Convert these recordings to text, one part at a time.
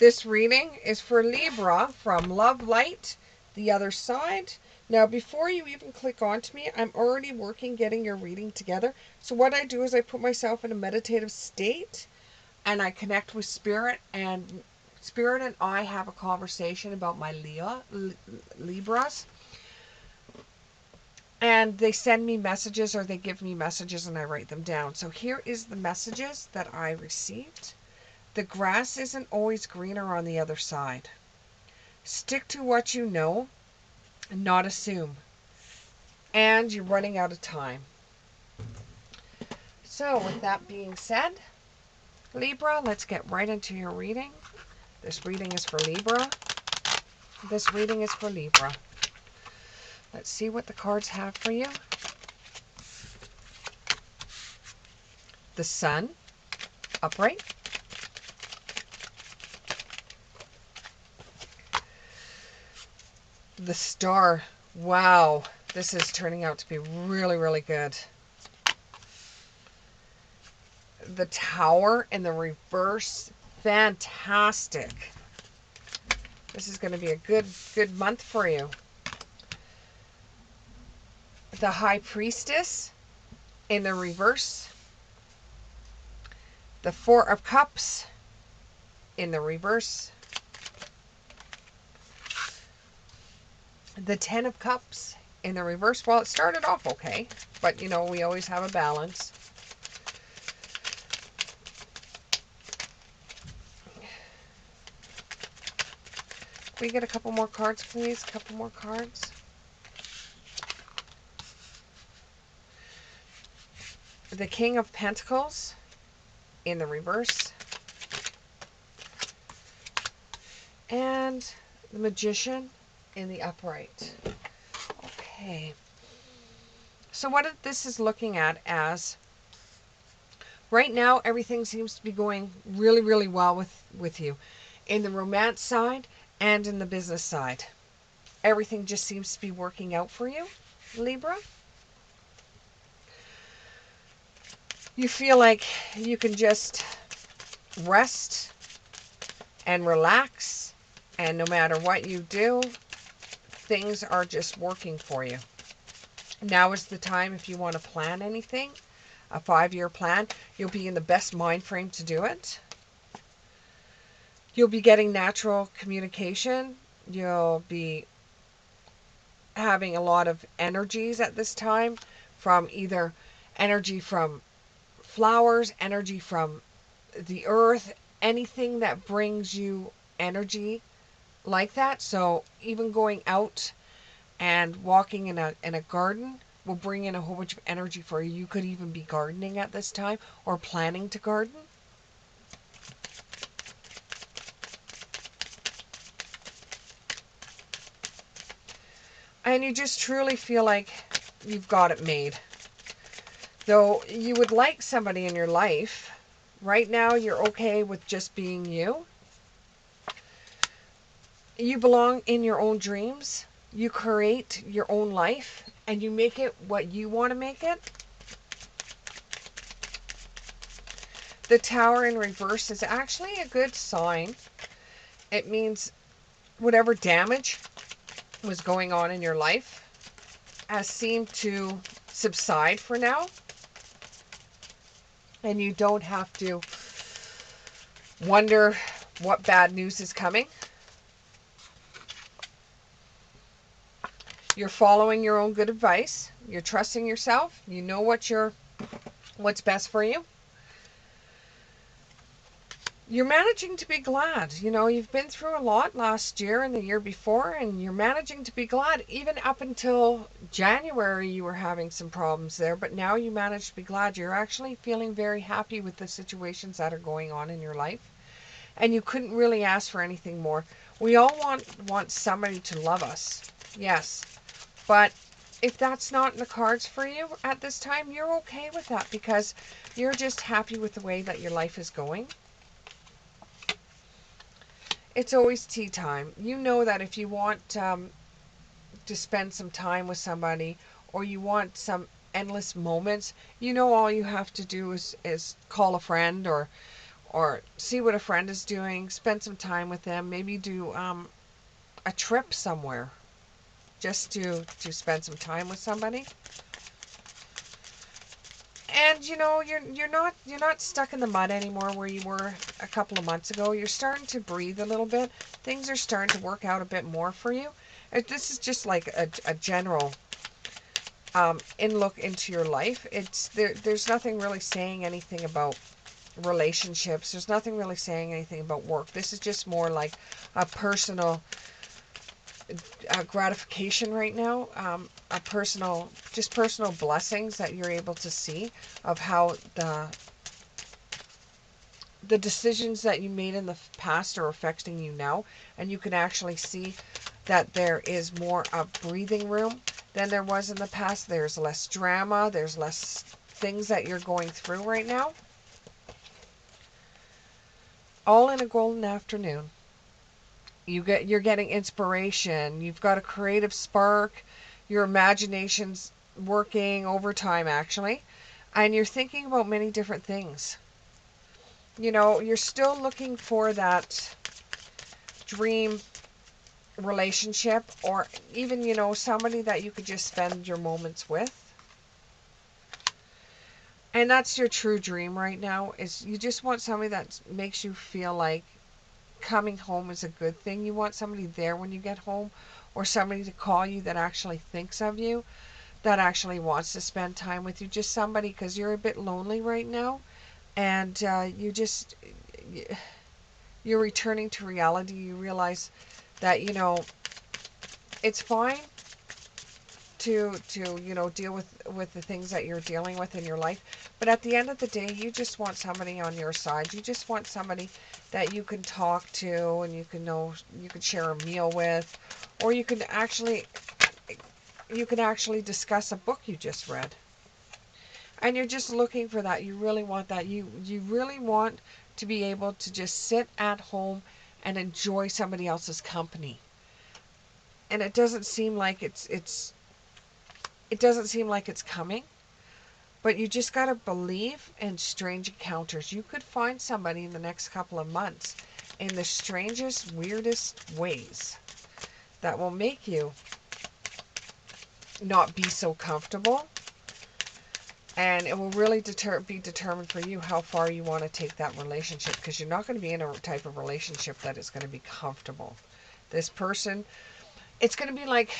This reading is for Libra from Love Light, the other side. Now, before you even click onto me, I'm already working getting your reading together. So what I do is I put myself in a meditative state and I connect with Spirit, and Spirit and I have a conversation about my Libras. And they send me messages, or they give me messages, and I write them down. So here is the messages that I received. The grass isn't always greener on the other side. Stick to what you know and not assume. And you're running out of time. So with that being said, Libra, let's get right into your reading. This reading is for Libra. This reading is for Libra. Let's see what the cards have for you. The Sun, upright. The Star. Wow, this is turning out to be really, really good. The Tower in the reverse. Fantastic. This is going to be a good month for you. The High Priestess in the reverse. The Four of Cups in the reverse. The Ten of Cups in the reverse. Well, it started off okay, but you know, we always have a balance. Can we get a couple more cards, please? A couple more cards. The King of Pentacles in the reverse. And the Magician in the upright. Okay. So what this is looking at as, right now everything seems to be going really, really well with you. In the romance side and in the business side. Everything just seems to be working out for you, Libra. You feel like you can just rest and relax, and no matter what you do, things are just working for you. Now is the time if you want to plan anything, a 5-year plan. You'll be in the best mind frame to do it. You'll be getting natural communication. You'll be having a lot of energies at this time, from either energy from flowers, energy from the earth, anything that brings you energy like that. So even going out and walking in a garden will bring in a whole bunch of energy for you. You could even be gardening at this time or planning to garden. And you just truly feel like you've got it made. Though you would like somebody in your life, right now you're okay with just being you. You belong in your own dreams. You create your own life and you make it what you want to make it. The Tower in reverse is actually a good sign. It means whatever damage was going on in your life has seemed to subside for now. And you don't have to wonder what bad news is coming. You're following your own good advice. You're trusting yourself. You know what's best for you. You're managing to be glad. You know, you've been through a lot last year and the year before, and you're managing to be glad. Even up until January, you were having some problems there, but now you managed to be glad. You're actually feeling very happy with the situations that are going on in your life, and you couldn't really ask for anything more. We all want somebody to love us, yes, but if that's not in the cards for you at this time, you're okay with that because you're just happy with the way that your life is going. It's always tea time. You know that if you want to spend some time with somebody, or you want some endless moments, you know all you have to do is call a friend or or see what a friend is doing, spend some time with them, maybe do a trip somewhere just to spend some time with somebody. And you're not stuck in the mud anymore where you were a couple of months ago. You're starting to breathe a little bit. Things are starting to work out a bit more for you. This is just like a general in look into your life. There's nothing really saying anything about relationships. There's nothing really saying anything about work. This is just more like a personal gratification right now, a personal blessings that you're able to see of how the decisions that you made in the past are affecting you now, and you can actually see that there is more of breathing room than there was in the past. There's less drama, there's less things that you're going through right now, all in a golden afternoon. You're getting inspiration, you've got a creative spark, your imagination's working overtime actually, and you're thinking about many different things. You're still looking for that dream relationship, or even somebody that you could just spend your moments with. And that's your true dream right now, is you just want somebody that makes you feel like coming home is a good thing. You want somebody there when you get home, or somebody to call you that actually thinks of you, that actually wants to spend time with you. Just somebody, because you're a bit lonely right now, and you're returning to reality. You realize that it's fine to deal with the things that you're dealing with in your life, but at the end of the day, you just want somebody on your side. You just want somebody that you can talk to, and you can share a meal with, or you can actually discuss a book you just read. And you're just looking for that. You really want that. You really want to be able to just sit at home and enjoy somebody else's company. And it doesn't seem like it's coming, but you just got to believe in strange encounters. You could find somebody in the next couple of months in the strangest, weirdest ways that will make you not be so comfortable. And it will really be determined for you how far you want to take that relationship, because you're not going to be in a type of relationship that is going to be comfortable. This person, it's going to be like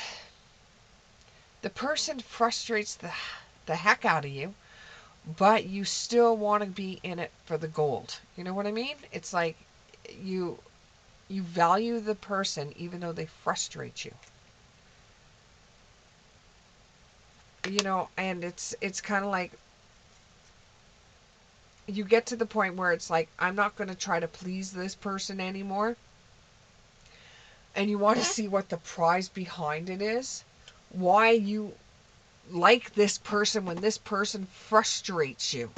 the person frustrates the heck out of you, but you still want to be in it for the gold. You know what I mean? It's like you value the person even though they frustrate you. And it's kind of like you get to the point where it's like, I'm not going to try to please this person anymore. And you want to see what the prize behind it is. Why you like this person when this person frustrates you.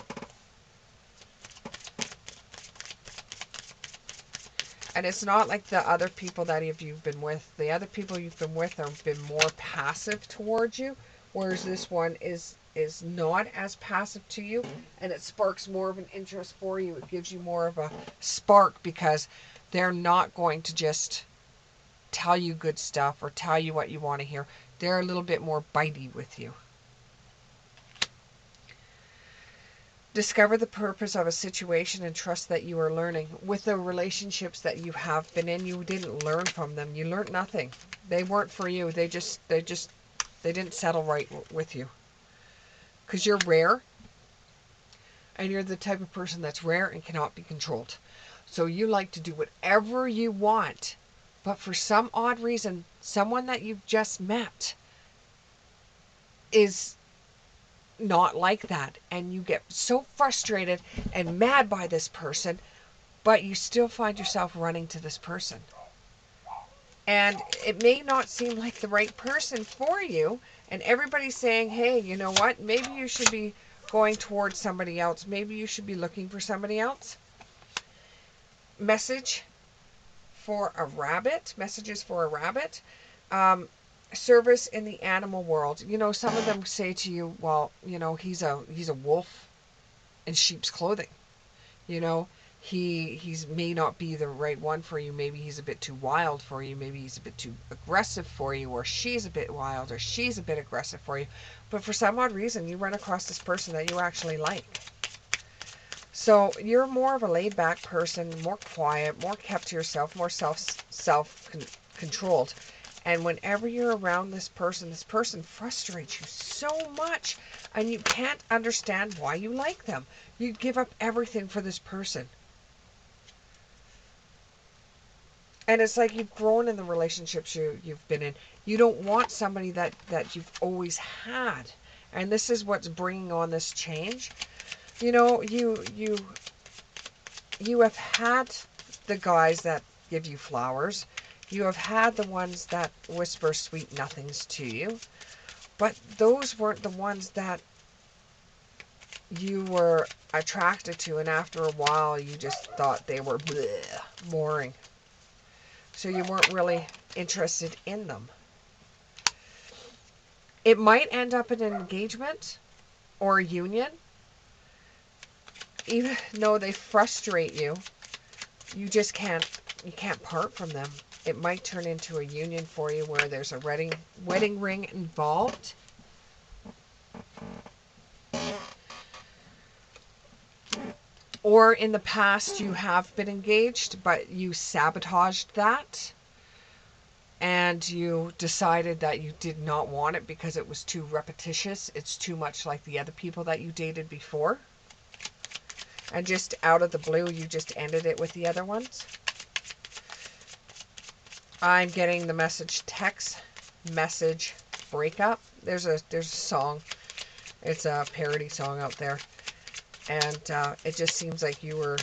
And it's not like the other people that you've been with. The other people you've been with have been more passive towards you, whereas this one is not as passive to you, and it sparks more of an interest for you. It gives you more of a spark, because they're not going to just tell you good stuff or tell you what you want to hear. They're a little bit more bitey with you. Discover the purpose of a situation and trust that you are learning. With the relationships that you have been in, you didn't learn from them. You learned nothing. They weren't for you. They didn't settle right with you. Because you're rare, and you're the type of person that's rare and cannot be controlled. So you like to do whatever you want, but for some odd reason, someone that you've just met is not like that, and you get so frustrated and mad by this person, but you still find yourself running to this person. And it may not seem like the right person for you, and everybody's saying, hey, you know what, maybe you should be going towards somebody else, maybe you should be looking for somebody else. Messages for a rabbit. Service in the animal world. Some of them say to you, well, he's a wolf in sheep's clothing. he's may not be the right one for you. Maybe he's a bit too wild for you. Maybe he's a bit too aggressive for you, or she's a bit wild, or she's a bit aggressive for you. But for some odd reason, you run across this person that you actually like. So you're more of a laid back person, more quiet, more kept to yourself, more controlled. And whenever you're around this person frustrates you so much, and you can't understand why you like them. You give up everything for this person. And it's like you've grown in the relationships you've been in. You don't want somebody that you've always had. And this is what's bringing on this change. You know, you have had the guys that give you flowers. You have had the ones that whisper sweet nothings to you. But those weren't the ones that you were attracted to. And after a while, you just thought they were bleh, boring. So you weren't really interested in them. It might end up in an engagement or a union. Even though they frustrate you, you can't part from them. It might turn into a union for you where there's a wedding ring involved. Or in the past you have been engaged, but you sabotaged that. And you decided that you did not want it because it was too repetitious. It's too much like the other people that you dated before. And just out of the blue, you just ended it with the other ones. I'm getting the text message breakup. There's a song. It's a parody song out there. And it just seems like you were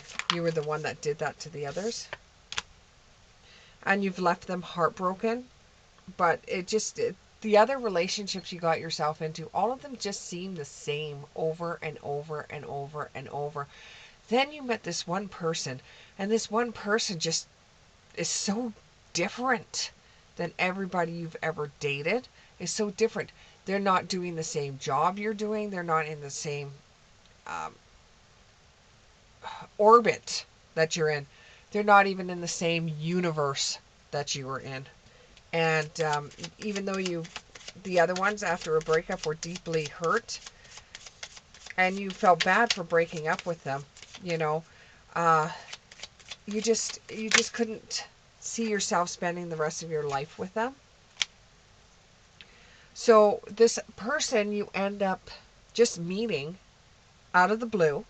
the one that did that to the others. And you've left them heartbroken. But the other relationships you got yourself into, all of them just seem the same over and over and over and over. Then you met this one person, and this one person just is so different than everybody you've ever dated. Is so different. They're not doing the same job you're doing. They're not in the same orbit that you're in. They're not even in the same universe that you were in. And even though the other ones after a breakup were deeply hurt, and you felt bad for breaking up with them, you know, you just couldn't see yourself spending the rest of your life with them. So this person you end up just meeting out of the blue,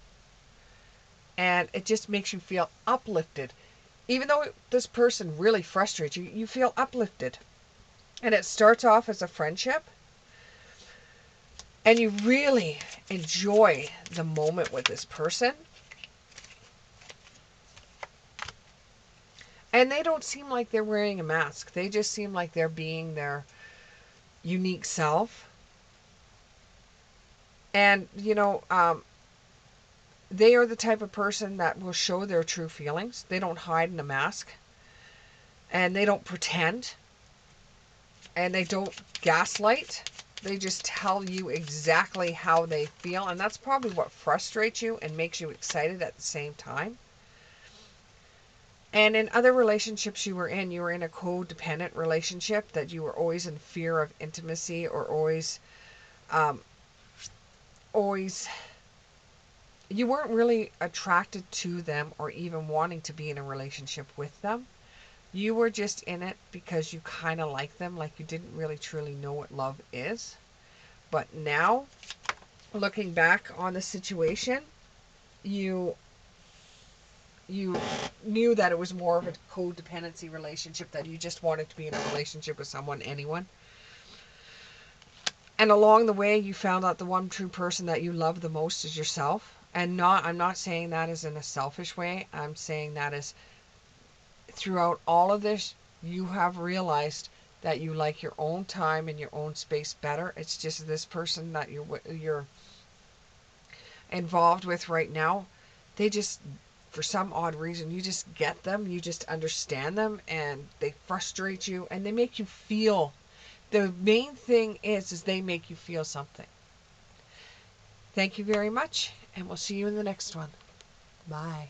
and it just makes you feel uplifted. Even though this person really frustrates you, you feel uplifted. And it starts off as a friendship, and you really enjoy the moment with this person. And they don't seem like they're wearing a mask. They just seem like they're being their unique self. And, you know, they are the type of person that will show their true feelings. They don't hide in a mask. And they don't pretend. And they don't gaslight. They just tell you exactly how they feel. And that's probably what frustrates you and makes you excited at the same time. And in other relationships you were in a codependent relationship, that you were always in fear of intimacy, or always, you weren't really attracted to them or even wanting to be in a relationship with them. You were just in it because you kind of like them, like you didn't really truly know what love is. But now, looking back on the situation, you knew that it was more of a codependency relationship, that you just wanted to be in a relationship with someone, anyone. And along the way, you found out the one true person that you love the most is yourself. And I'm not saying that as in a selfish way. I'm saying that as throughout all of this, you have realized that you like your own time and your own space better. It's just this person that you're involved with right now, they just, for some odd reason, you just get them, you just understand them, and they frustrate you, and they make you feel. The main thing is they make you feel something. Thank you very much, and we'll see you in the next one. Bye.